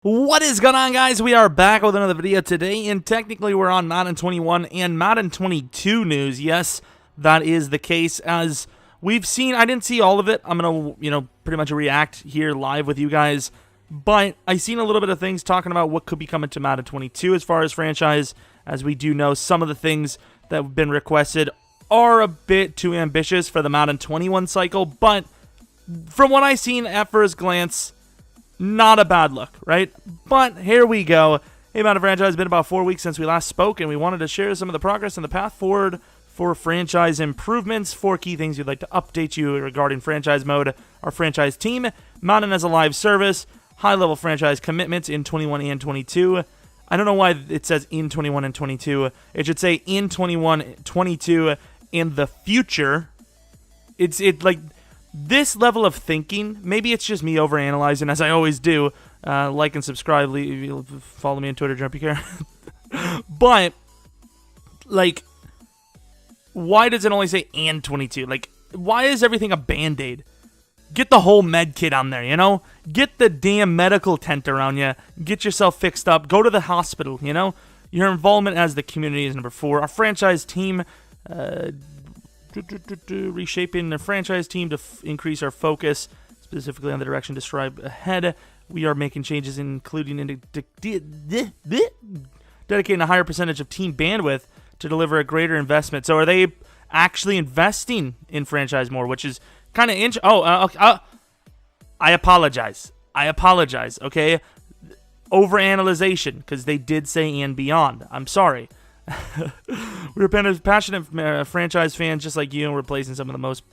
What is going on, guys? We are back with another video today, and technically we're on Madden 21 and Madden 22 news. Yes, that is the case. As we've seen, I didn't see all of it. I'm going to, pretty much react here live with you guys. But I've seen a little bit of things talking about what could be coming to Madden 22 as far as franchise. As we do know, some of the things that have been requested are a bit too ambitious for the Madden 21 cycle. But from what I've seen at first glance, not a bad look, right? But here we go. Hey, Madden franchise, it's been about 4 weeks since we last spoke, and we wanted to share some of the progress and the path forward for franchise improvements. 4 key things we'd like to update you regarding franchise mode, our franchise team, Madden as a live service, high-level franchise commitments in 21 and 22. I don't know why it says in 21 and 22. It should say in 21, 22, in the future. It's like this level of thinking, maybe it's just me overanalyzing, as I always do. Like and subscribe, follow me on Twitter, Jeromepkr. But, like, why does it only say and 22? Like, why is everything a Band-Aid? Get the whole med kit on there, Get the damn medical tent around you. Get yourself fixed up. Go to the hospital, Your involvement as the community is number 4. Our franchise team, reshaping the franchise team to increase our focus, specifically on the direction described ahead. We are making changes, including dedicating a higher percentage of team bandwidth to deliver a greater investment. So are they actually investing in franchise more, which is kind of interesting. I apologize, okay? Overanalyzation, because they did say and beyond. I'm sorry. We're passionate franchise fans just like you, and we're replacing some of the most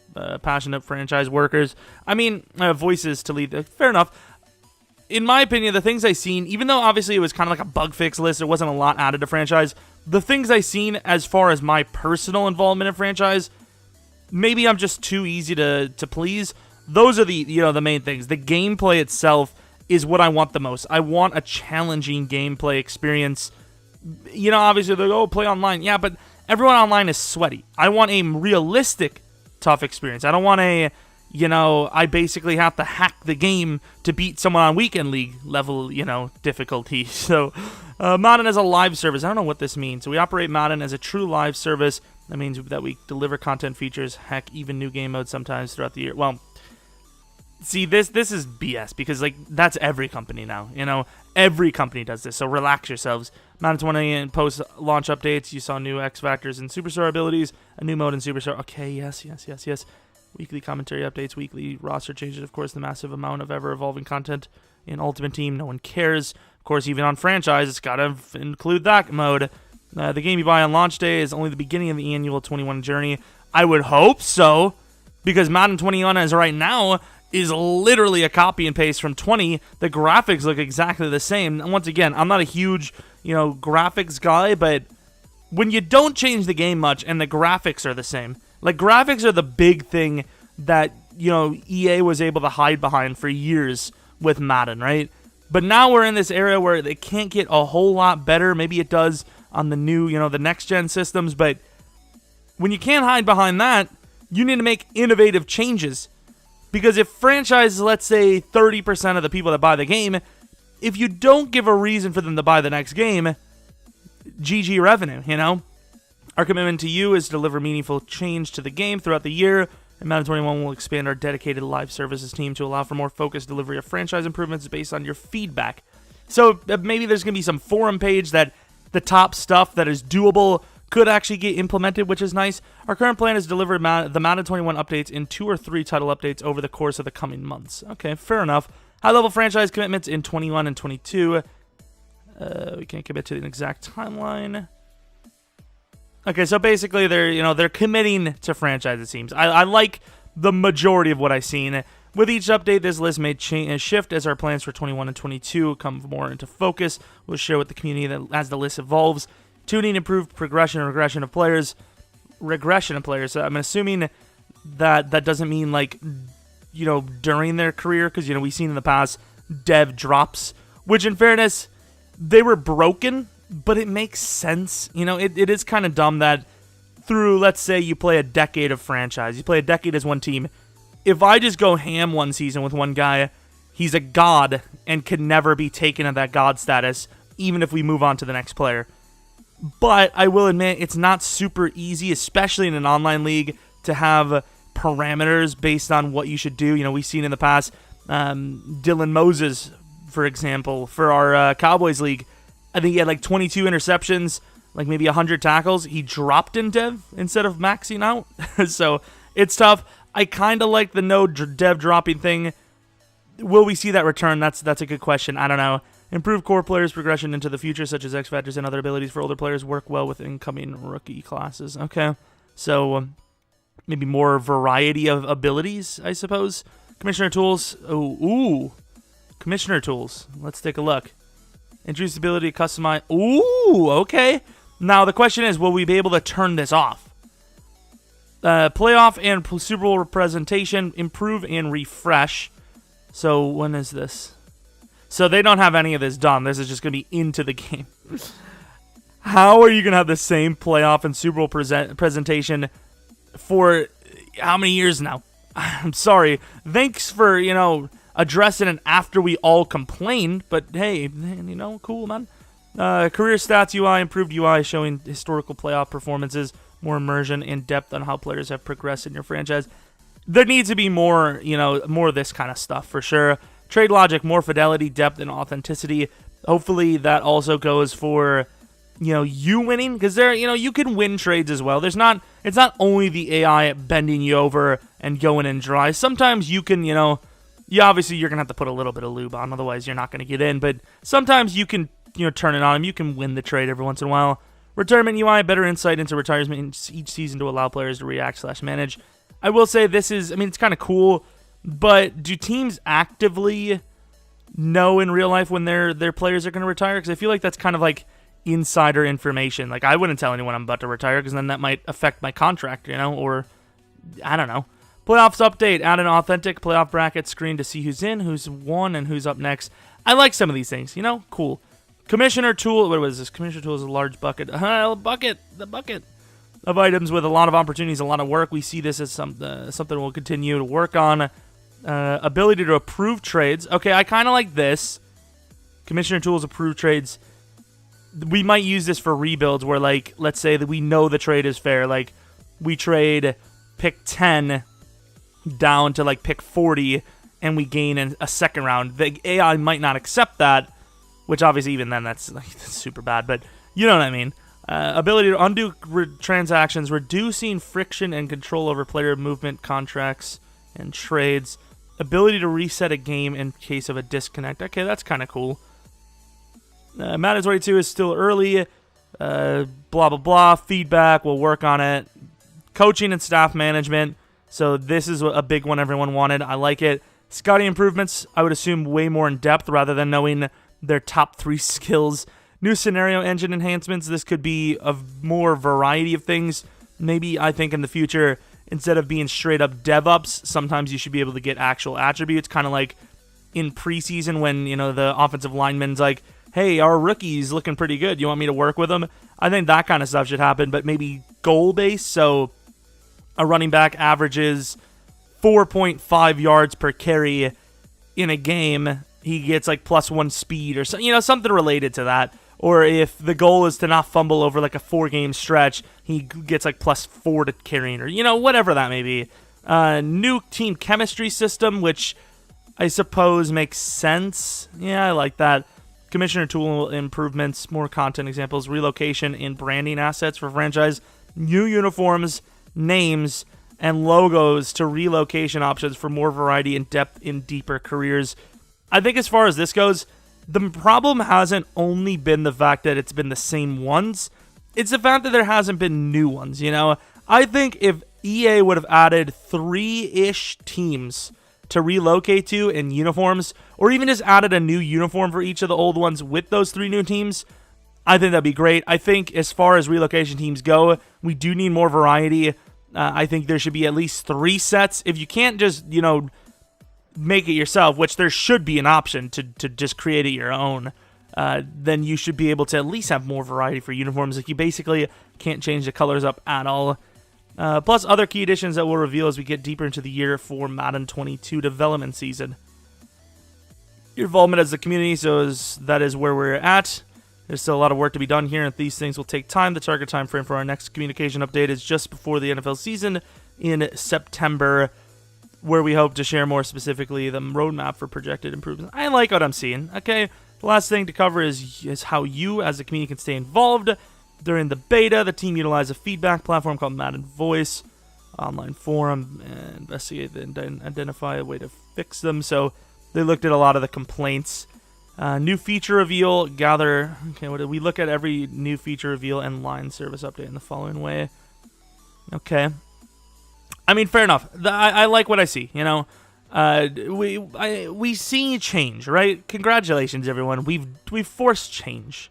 passionate franchise workers. Voices to lead. Fair enough. In my opinion, the things I've seen, even though obviously it was kind of like a bug fix list, there wasn't a lot added to franchise, the things I've seen as far as my personal involvement in franchise, maybe I'm just too easy to please. Those are the the main things. The gameplay itself is what I want the most. I want a challenging gameplay experience. Obviously they go, play online. Yeah, but everyone online is sweaty. I want a realistic, tough experience. I don't want a, I basically have to hack the game to beat someone on Weekend League level, difficulty. So, Madden as a live service. I don't know what this means. So we operate Madden as a true live service. That means that we deliver content features, heck, even new game modes sometimes throughout the year. Well, see, this is BS, because, that's every company now, Every company does this, so relax yourselves. Madden 20 and post-launch updates, you saw new X Factors and Superstar abilities, a new mode in Superstar. Okay, yes. Weekly commentary updates, weekly roster changes, of course, the massive amount of ever-evolving content in Ultimate Team. No one cares. Of course, even on franchise, it's got to include that mode. The game you buy on launch day is only the beginning of the annual 21 journey. I would hope so, because Madden 21 as right now is literally a copy and paste from 20. The graphics look exactly the same. And once again, I'm not a huge, graphics guy, but when you don't change the game much and the graphics are the same, graphics are the big thing that, EA was able to hide behind for years with Madden, right? But now we're in this era where they can't get a whole lot better. Maybe it does on the new, the next-gen systems, but when you can't hide behind that, you need to make innovative changes. Because if franchise, let's say 30% of the people that buy the game, if you don't give a reason for them to buy the next game, GG revenue, Our commitment to you is to deliver meaningful change to the game throughout the year, and Madden 21 will expand our dedicated live services team to allow for more focused delivery of franchise improvements based on your feedback. So maybe there's going to be some forum page that the top stuff that is doable could actually get implemented, which is nice. Our current plan is to deliver the Madden 21 updates in 2 or 3 title updates over the course of the coming months. Okay, fair enough. High-level franchise commitments in 21 and 22. We can't commit to an exact timeline. Okay, so basically they're committing to franchise, it seems. I like the majority of what I've seen. With each update, this list may shift as our plans for 21 and 22 come more into focus. We'll share with the community as the list evolves. Tuning, improved progression and regression of players. So I'm assuming that doesn't mean during their career, because we've seen in the past dev drops, which in fairness they were broken, but it makes sense. It is kind of dumb that through, let's say you play a decade of franchise, you play a decade as one team. If I just go ham one season with one guy, he's a god and can never be taken at that god status, even if we move on to the next player. But I will admit, it's not super easy, especially in an online league, to have parameters based on what you should do. You know, we've seen in the past, Dylan Moses, for example, for our Cowboys league, I think he had like 22 interceptions, like maybe 100 tackles. He dropped in dev instead of maxing out. So it's tough. I kind of like the no dev dropping thing. Will we see that return? That's a good question. I don't know. Improve core players' progression into the future, such as X Factors and other abilities for older players, work well with incoming rookie classes. Okay. So maybe more variety of abilities, I suppose. Commissioner tools. Ooh. Commissioner tools. Let's take a look. Introduce the ability to customize. Ooh, okay. Now the question is, will we be able to turn this off? Playoff and Super Bowl representation, improve and refresh. So when is this? So they don't have any of this done. This is just going to be into the game. How are you going to have the same playoff and Super Bowl presentation for how many years now? I'm sorry. Thanks for, addressing it after we all complained. But hey, cool, man. Career stats UI, improved UI showing historical playoff performances, more immersion and depth on how players have progressed in your franchise. There needs to be more, more of this kind of stuff for sure. Trade logic, more fidelity, depth, and authenticity. Hopefully that also goes for, you winning, because there, you can win trades as well. It's not only the AI bending you over and going in dry. Sometimes you can, obviously you're going to have to put a little bit of lube on, otherwise you're not going to get in, but sometimes you can, turn it on him. You can win the trade every once in a while. Retirement UI, better insight into retirement each season to allow players to react/manage. I will say this is, it's kind of cool, but do teams actively know in real life when their players are going to retire? Because I feel like that's kind of like insider information. Like, I wouldn't tell anyone I'm about to retire because then that might affect my contract, or I don't know. Playoffs update, add an authentic playoff bracket screen to see who's in, who's won, and who's up next. I like some of these things, cool. Commissioner tool, what was this? Commissioner tool is a large bucket. The bucket of items with a lot of opportunities, a lot of work. We see this as something we'll continue to work on. Ability to approve trades. Okay, I kind of like this. Commissioner tools, approve trades. We might use this for rebuilds where, like, let's say that we know the trade is fair. Like, we trade pick 10 down to, like, pick 40, and we gain a second round. The AI might not accept that, which obviously even then that's super bad, but you know what I mean. Ability to undo transactions, reducing friction and control over player movement, contracts, and trades. Ability to reset a game in case of a disconnect. Okay, that's kind of cool. Madden 22 is still early. Blah, blah, blah. Feedback, we'll work on it. Coaching and staff management. So this is a big one everyone wanted. I like it. Scouting improvements, I would assume way more in depth rather than knowing their top 3 skills. New scenario engine enhancements. This could be a more variety of things. Maybe, I think, in the future, instead of being straight up DevOps, sometimes you should be able to get actual attributes, kind of like in preseason when, the offensive lineman's like, hey, our rookie's looking pretty good. You want me to work with him? I think that kind of stuff should happen, but maybe goal-based. So a running back averages 4.5 yards per carry in a game. He gets like +1 speed or something related to that. Or if the goal is to not fumble over like a 4-game stretch, he gets like +4 to carrying, or whatever that may be. New team chemistry system, which I suppose makes sense. Yeah, I like that. Commissioner tool improvements, more content examples, relocation and branding assets for franchise, new uniforms, names, and logos to relocation options for more variety and depth in deeper careers. I think as far as this goes, the problem hasn't only been the fact that it's been the same ones. It's the fact that there hasn't been new ones, I think if EA would have added 3-ish teams to relocate to in uniforms, or even just added a new uniform for each of the old ones with those 3 new teams, I think that'd be great. I think as far as relocation teams go, we do need more variety. I think there should be at least 3 sets. If you can't just, make it yourself, which there should be an option to just create it your own, then you should be able to at least have more variety for uniforms. Like, you basically can't change the colors up at all. Plus other key additions that we'll reveal as we get deeper into the year for Madden 22 development season. your involvement as a community. So that is where we're at. There's still a lot of work to be done here, and these things will take time. The target time frame for our next communication update is just before the NFL season in September, where we hope to share more specifically the roadmap for projected improvements. I like what I'm seeing, okay? The last thing to cover is how you, as a community, can stay involved. During the beta, the team utilized a feedback platform called Madden Voice, online forum, and investigate and identify a way to fix them. So they looked at a lot of the complaints. New feature reveal, gather. Okay, what did we look at every new feature reveal and line service update in the following way? Okay. I mean, fair enough. I like what I see. You know, we see change, right? Congratulations, everyone. We've forced change,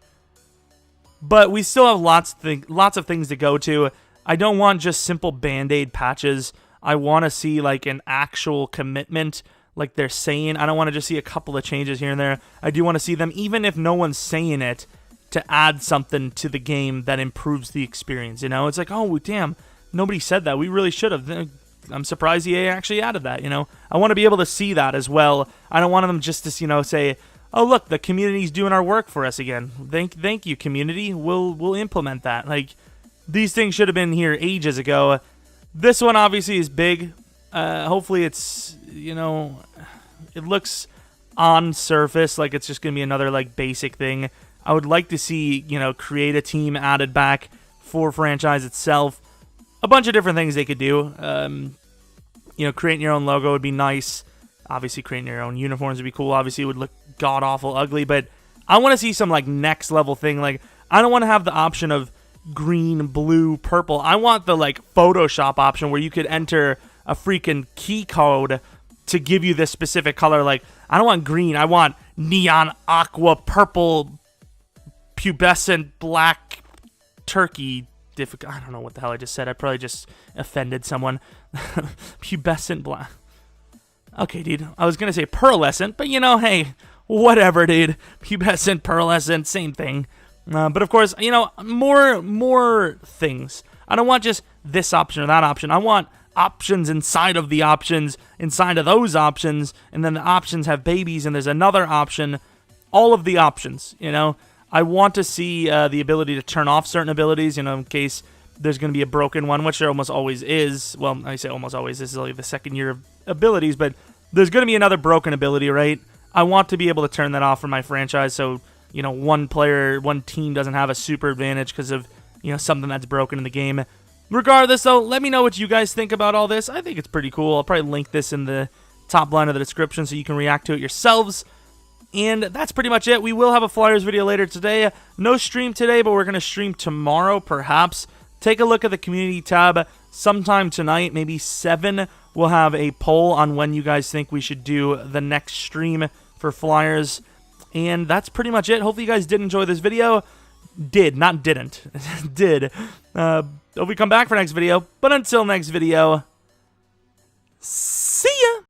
but we still have lots of things to go to. I don't want just simple Band-Aid patches. I want to see like an actual commitment, like they're saying. I don't want to just see a couple of changes here and there. I do want to see them, even if no one's saying it, to add something to the game that improves the experience. You know, it's like, oh damn, nobody said that. We really should have. I'm surprised EA actually added that. You know, I want to be able to see that as well. I don't want them just to, you know, say, oh look, the community's doing our work for us again. Thank you, community. We'll implement that. Like, these things should have been here ages ago. This one obviously is big. Hopefully it's, you know, it looks on surface like it's just going to be another like basic thing. I would like to see, you know, create a team added back for franchise itself. A bunch of different things they could do. You know, creating your own logo would be nice. Obviously, creating your own uniforms would be cool. Obviously, it would look god-awful ugly, but I want to see some like next level thing. Like, I don't want to have the option of green, blue, purple. I want the like Photoshop option where you could enter a freaking key code to give you this specific color. Like, I don't want green. I want neon, aqua, purple, pubescent, black, turkey. I don't know what the hell I just said. I probably just offended someone. Pubescent black. Okay, dude. I was going to say pearlescent, but you know, hey, whatever, dude. Pubescent, pearlescent, same thing. But of course, you know, more things. I don't want just this option or that option. I want options inside of the options, inside of those options, and then the options have babies, and there's another option. All of the options, you know. I want to see the ability to turn off certain abilities, you know, in case there's going to be a broken one, which there almost always is. Well, I say almost always. This is like the second year of abilities, but there's going to be another broken ability, right? I want to be able to turn that off for my franchise so, you know, one team doesn't have a super advantage because of, you know, something that's broken in the game. Regardless, though, let me know what you guys think about all this. I think it's pretty cool. I'll probably link this in the top line of the description so you can react to it yourselves. And that's pretty much it. We will have a Flyers video later today. No stream today, but we're going to stream tomorrow, perhaps. Take a look at the community tab sometime tonight, maybe 7. We'll have a poll on when you guys think we should do the next stream for Flyers. And that's pretty much it. Hopefully you guys did enjoy this video. Did, not didn't. Did. Hope we come back for next video. But until next video, see ya!